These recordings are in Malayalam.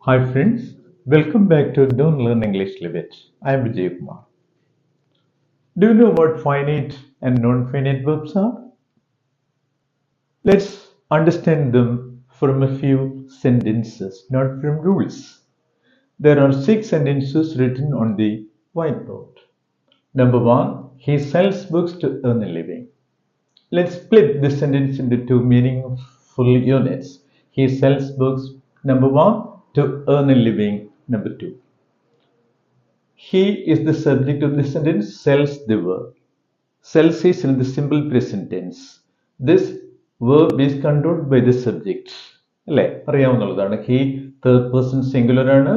Hi friends, welcome back to Don't Learn English Live It. I am Vijay Kumar. Do you know what finite and non-finite verbs are? Let's understand them from a few sentences, not from rules. There are 6 sentences written on the whiteboard. Number 1, he sells books to earn a living. Let's split this sentence into two meaningful units. He sells books, number 1, to earn a living, number 2. He is the subject of the sentence, sells the verb. Sells is in the simple present tense. This verb is controlled by the subject. അല്ലേ അറിയാവുന്നതാണ്. ഹി തേർഡ് പേഴ്സൺ സിംഗുലർ ആണ്,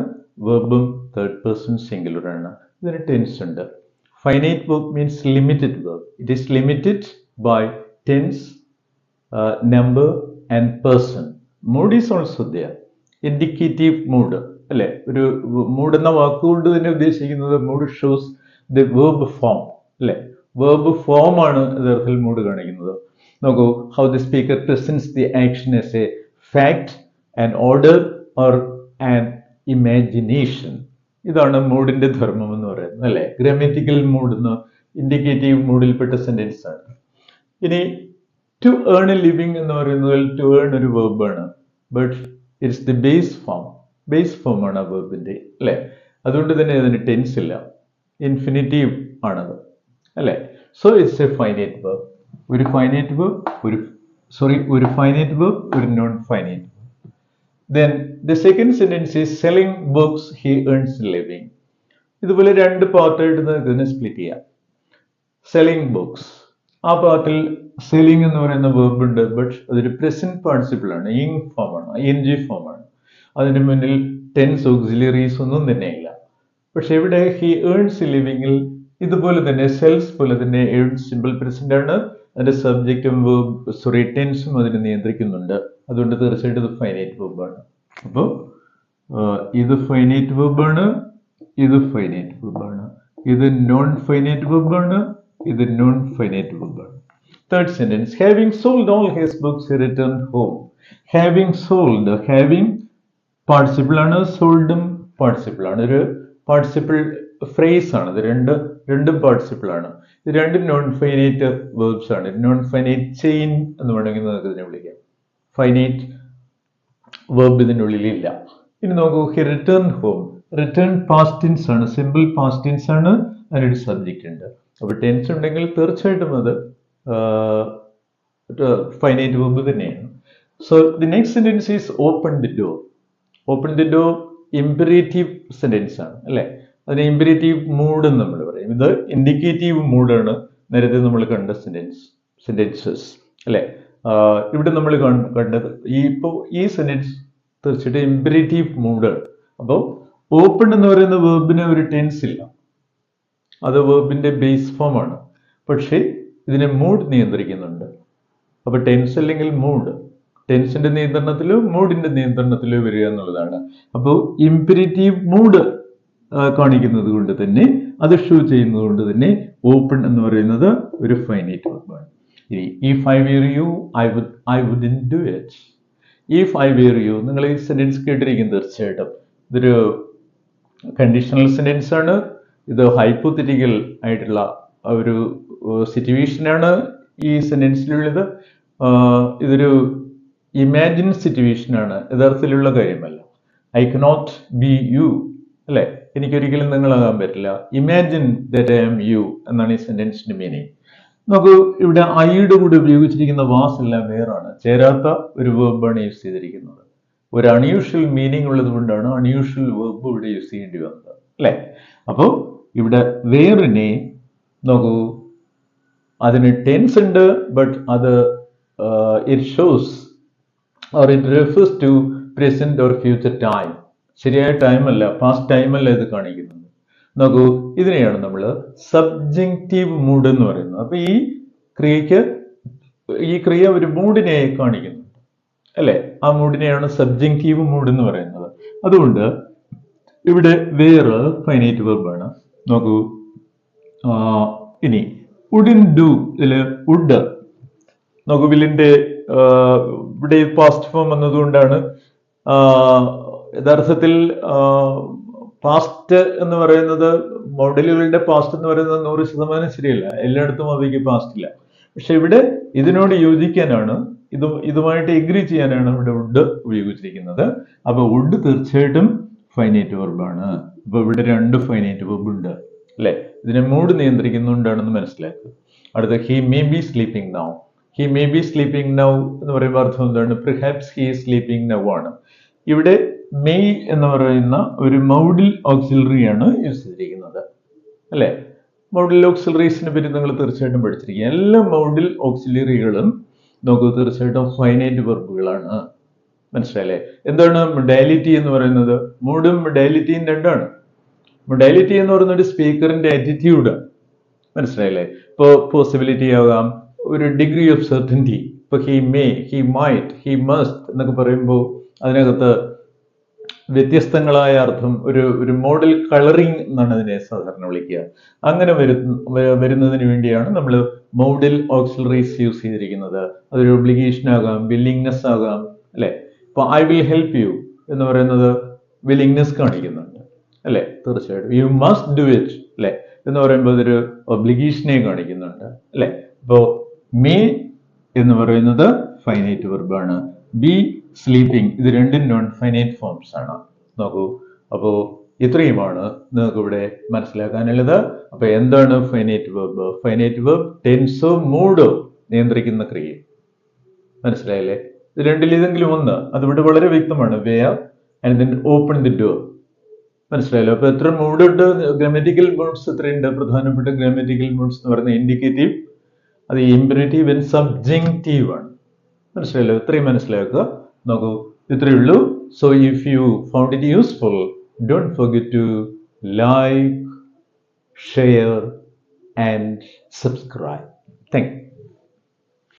വെർബും തേർഡ് പേഴ്സൺ സിംഗുലർ ആണ്. ഇതിന് ടെൻസ് ഉണ്ട്. Finite verb means limited verb. It is limited by tense, number and person. Mood is also there. Indicative mood. അല്ലെ, ഒരു മൂഡ് എന്ന വാക്കുകൊണ്ട് തന്നെ ഉദ്ദേശിക്കുന്നത് mood shows the verb form. അല്ലെ, വേർബ് ഫോം ആണ് യഥാർത്ഥത്തിൽ മൂഡ് കാണിക്കുന്നത്. നോക്കൂ, how the speaker presents the action as a fact, an order or an imagination. ഇതാണ് മൂഡിന്റെ ധർമ്മം എന്ന് പറയുന്നത്. അല്ലെ, ഗ്രാമറ്റിക്കൽ മൂഡ് എന്ന ഇൻഡിക്കേറ്റീവ് മൂഡിൽപ്പെട്ട സെന്റൻസ് ആണ്. ഇനി ടു ഏൺ എ ലിവിങ് എന്ന് പറയുന്നത് ടു ഏൺ ഒരു വേർബാണ്, but it's the base form ആണ് ആ വേർബിന്റെ. അല്ലെ, അതുകൊണ്ട് തന്നെ അതിന് ടെൻസ് ഇല്ല, ഇൻഫിനിറ്റീവ് ആണത്. അല്ലെ, so it's A finite verb. ഒരു ഫൈനൈറ്റ് വേർബ്, ഒരു ഫൈനൈറ്റ് വേർബ്, ഒരു non finite verb. Then the second sentence is selling books he earns a living. ഇതുപോലെ രണ്ട് പാർട്ടായിട്ട് ഇതിനെ സ്പ്ലിറ്റ് ചെയ്യാം. സെല്ലിംഗ് ബുക്സ്, ആ പാർട്ടിൽ സെല്ലിംഗ് എന്ന് പറയുന്ന വേർബ് ഉണ്ട്, ബട്ട് അതൊരു പ്രസന്റ് പാർട്ടിസിപ്പിൾ ആണ്, ഇങ് ഫോം ആണ്, ING ഫോം ആണ്. അതിന് മുന്നിൽ ടെൻസ് ഓക്സിലറീസ് ഒന്നും തന്നെയില്ല. പക്ഷെ ഇവിടെ ഹി ഏൺസ് എ ലിവിങ്ങിൽ ഇതുപോലെ തന്നെ സെൽസ് പോലെ തന്നെ ഏൺസ് സിമ്പിൾ പ്രസന്റ് ആണ്. അതിന്റെ സബ്ജക്റ്റും ടെൻസും അതിനെ നിയന്ത്രിക്കുന്നുണ്ട്. അതുകൊണ്ട് തീർച്ചയായിട്ടും ഇത് ഫൈനൈറ്റ് വെർബാണ്. അപ്പോൾ ഇത് ഫൈനൈറ്റ് വെർബാണ്, ഇത് ഫൈനൈറ്റ് വെർബാണ്, ഇത് നോൺ ഫൈനൈറ്റ് വെർബാണ്, ഇത് നോൺ ഫൈനൈറ്റ് വെർബാണ്. Third sentence, having sold all his books he returned home. Having sold, having participle ആണ്, സോൾഡും പാർട്ടിസിപ്പിൾ ആണ്. ഒരു പാർട്ടിസിപ്പിൾ ഫ്രേസ് ആണ്. ഇത് രണ്ടും പാർട്ടിസിപ്പിൾ ആണ്. ഇത് രണ്ടും നോൺ ഫൈനൈറ്റ് വേർബ്സ് ആണ്. നോൺ ഫൈനൈറ്റ് ചെയിൻ എന്ന് വേണമെങ്കിൽ നമുക്ക് ഇതിനെ വിളിക്കാം. ഫൈനൈറ്റ് വേർബ് ഇതിനുള്ളിലില്ല. ഇനി നോക്കൂ, he return home. Return past tense ആണ്, സിമ്പിൾ പാസ്റ്റ് ടെൻസ് ആണ്, അതിനൊരു സബ്ജക്റ്റ് ഉണ്ട്. അപ്പൊ ടെൻസ് ഉണ്ടെങ്കിൽ തീർച്ചയായിട്ടും അത് ഫൈനൈറ്റ് വേർബ് തന്നെയാണ്. So the next sentence is open the door. Open the door imperative sentence ആണ്. അല്ലെ, അതിന് ഇംപെറേറ്റീവ് മൂഡ് എന്ന് നമ്മൾ പറയും. ഇത് ഇൻഡിക്കേറ്റീവ് മൂഡാണ്, നേരത്തെ നമ്മൾ കണ്ട സെന്റൻസസ്. അല്ലെ, ഇവിടെ നമ്മൾ കണ്ടത് ഈ സെന്റൻസ് തീർച്ചയായിട്ടും ഇംപെറേറ്റീവ് മൂഡാണ്. അപ്പോൾ ഓപ്പൺ എന്ന് പറയുന്ന വേർബിന് ഒരു ടെൻസ് ഇല്ല, അത് വേർബിന്റെ ബേസ് ഫോം ആണ്. പക്ഷേ ഇതിനെ മൂഡ് നിയന്ത്രിക്കുന്നുണ്ട്. അപ്പൊ ടെൻസ് അല്ലെങ്കിൽ മൂഡ്, ടെൻസിന്റെ നിയന്ത്രണത്തിലോ മൂഡിന്റെ നിയന്ത്രണത്തിലോ വരിക എന്നുള്ളതാണ്. അപ്പോൾ ഇംപെരേറ്റീവ് മൂഡ് കാണിക്കുന്നത് കൊണ്ട് തന്നെ, അത് ഷോ ചെയ്യുന്നത് കൊണ്ട് തന്നെ ഓപ്പൺ എന്ന് പറയുന്നത് ഒരു ഫൈനൈറ്റ് വെർബാണ്. If I were you I wouldn't do it. If I were you, നിങ്ങൾ ഈ സെന്റൻസ് കേട്ടിരിക്കും തീർച്ചയായിട്ടും. ഇതൊരു കണ്ടീഷണൽ സെന്റൻസ് ആണ്. ഇത് ഹൈപ്പോത്തറ്റിക്കൽ ആയിട്ടുള്ള ഒരു സിറ്റുവേഷനാണ് ഈ സെന്റൻസിലുള്ളത്. ഇതൊരു ഇമാജിൻ സിറ്റുവേഷൻ ആണ്, യഥാർത്ഥത്തിലുള്ള കാര്യമല്ല. ഐ കനോട്ട് ബി യു, അല്ലെ, എനിക്കൊരിക്കലും നിങ്ങളാകാൻ പറ്റില്ല. Imagine that I am you എന്നാണ് ഈ സെന്റൻസിന്റെ മീനിങ്. നമുക്ക് ഇവിടെ ഐയുടെ കൂടെ ഉപയോഗിച്ചിരിക്കുന്ന വാസ് എല്ലാം വേറാണ്, ചേരാത്ത ഒരു വേർബാണ് യൂസ് ചെയ്തിരിക്കുന്നത്. ഒരു അൺയൂഷ്വൽ മീനിങ് ഉള്ളത് കൊണ്ടാണ് അൺയൂഷ്വൽ വേർബ് ഇവിടെ യൂസ് ചെയ്യേണ്ടി വന്നത്. അല്ലെ, അപ്പോൾ ഇവിടെ വേറിനെ നോക്കൂ, അതിന് ടെൻസ് ഉണ്ട്, ബട്ട് അത് it shows or it refers to present or future time. ശരിയായ ടൈം അല്ല, പാസ്റ്റ് ടൈം അല്ല ഇത് കാണിക്കുന്നത്. നോക്കൂ, ഇതിനെയാണ് നമ്മൾ സബ്ജക്റ്റീവ് മൂഡ് എന്ന് പറയുന്നത്. അപ്പൊ ഈ ക്രിയ ഒരു മൂഡിനെ കാണിക്കുന്നുണ്ട്. അല്ലെ, ആ മൂഡിനെയാണ് സബ്ജക്റ്റീവ് മൂഡ് എന്ന് പറയുന്നത്. അതുകൊണ്ട് ഇവിടെ വേറെ ഫൈനൈറ്റ് വെർബാണ്. നോക്കൂ, ഇനി വുഡിൻ ഡു, ഇതില് വുഡ് നോക്കൂ, വില്ലിന്റെ ഇവിടെ പാസ്റ്റ് ഫോം വന്നതുകൊണ്ടാണ് യഥാർത്ഥത്തിൽ പാസ്റ്റ് എന്ന് പറയുന്നത് മോഡലുകളുടെ പാസ്റ്റ് എന്ന് പറയുന്നത് 100% ശരിയല്ല. എല്ലായിടത്തും അവയ്ക്ക് പാസ്റ്റ് ഇല്ല. പക്ഷെ ഇവിടെ ഇതിനോട് യോജിക്കാനാണ്, ഇതുമായിട്ട് എഗ്രി ചെയ്യാനാണ് ഇവിടെ വുഡ് ഉപയോഗിച്ചിരിക്കുന്നത്. അപ്പൊ വുഡ് തീർച്ചയായിട്ടും ഫൈനൈറ്റ് വെർബാണ്. അപ്പൊ ഇവിടെ 2 ഫൈനൈറ്റ് വെർബ് ഉണ്ട് അല്ലെ. ഇതിനെ മൂഡ് നിയന്ത്രിക്കുന്നുണ്ടാണെന്ന് മനസ്സിലാക്കുക. അടുത്ത he may be sleeping now. He may be sleeping now എന്ന് പറയുമ്പോൾ അർത്ഥം എന്താണ്? Perhaps he is sleeping now ആണ്. ഇവിടെ മെയ് എന്ന് പറയുന്ന ഒരു മൗഡിൽ ഓക്സിലറി ആണ് യൂസ് ചെയ്തിരിക്കുന്നത് അല്ലെ. മൗഡിൽ ഓക്സിലറീസിനെ പറ്റി നിങ്ങൾ തീർച്ചയായിട്ടും പഠിച്ചിരിക്കുക. എല്ലാ മൗഡിൽ ഓക്സിലറികളും നമുക്ക് തീർച്ചയായിട്ടും ഫൈനൈറ്റ് വെർബുകളാണ്. മനസ്സിലായില്ലേ? എന്താണ് മൊഡാലിറ്റി എന്ന് പറയുന്നത്? മൂഡും മൊഡാലിറ്റിയും രണ്ടാണ്. മൊഡാലിറ്റി എന്ന് പറയുന്നത് സ്പീക്കറിന്റെ ആറ്റിറ്റ്യൂഡ്. മനസ്സിലായില്ലേ? ഇപ്പോൾ പോസിബിലിറ്റി ആകാം, ഒരു ഡിഗ്രി ഓഫ് സെർട്ടനിറ്റി. ഇപ്പൊ he may, he might, he must എന്നൊക്കെ പറയുമ്പോൾ അതിനകത്ത് വ്യത്യസ്തങ്ങളായ അർത്ഥം, ഒരു മോഡൽ കളറിംഗ് എന്നാണ് അതിനെ സാധാരണ വിളിക്കുക. അങ്ങനെ വരുന്നതിന് വേണ്ടിയാണ് നമ്മൾ മോഡൽ ഓക്സിലറീസ് യൂസ് ചെയ്തിരിക്കുന്നത്. അതൊരു ഒബ്ലിഗേഷൻ ആകാം, വില്ലിങ്നെസ് ആകാം അല്ലെ. ഇപ്പൊ ഐ വിൽ ഹെൽപ്പ് യു എന്ന് പറയുന്നത് വില്ലിങ്നെസ് കാണിക്കുന്നുണ്ട് അല്ലെ. തീർച്ചയായിട്ടും യു മസ്റ്റ് ഡു ഇറ്റ് അല്ലെ എന്ന് പറയുമ്പോൾ അതൊരു ഒബ്ലിഗേഷനെ കാണിക്കുന്നുണ്ട് അല്ലെ. ഇപ്പോ മേ എന്ന് പറയുന്നത് ഫൈനൈറ്റ് വെർബാണ്. ബി സ്ലീപ്പിംഗ്, ഇത് രണ്ടും നോൺ ഫൈനൈറ്റ് ഫോംസ് ആണ്. നോക്കൂ, അപ്പോ ഇത്രയുമാണ് നിങ്ങൾക്ക് ഇവിടെ മനസ്സിലാക്കാനുള്ളത്. അപ്പൊ എന്താണ് ഫൈനൈറ്റ് വെർബ്? ഫൈനൈറ്റ് വെർബ് ടെൻസോ മൂഡോ നിയന്ത്രിക്കുന്ന ക്രിയ. മനസ്സിലായില്ലേ? ഇത് രണ്ടിൽ ഏതെങ്കിലും ഒന്ന്, അതിവിടെ വളരെ വ്യക്തമാണ്. Where and then open the door. മനസ്സിലായല്ലോ? അപ്പൊ എത്ര മൂഡുണ്ട്? ഗ്രാമറ്റിക്കൽ മൂഡ്സ് എത്രയുണ്ട്? പ്രധാനപ്പെട്ട ഗ്രാമറ്റിക്കൽ മൂഡ്സ് എന്ന് പറയുന്നത് ഇൻഡിക്കേറ്റീവ്, അത് ഇംപെരേറ്റീവ് ആൻഡ് സബ്ജങ്റ്റീവ് ആണ്. മനസ്സിലായല്ലോ? ഇത്രയും മനസ്സിലാക്കുക. നോക്കൂ, ഇത്രയേ ഉള്ളൂ. So if you found it useful, don't forget to like, share and subscribe. Thank U.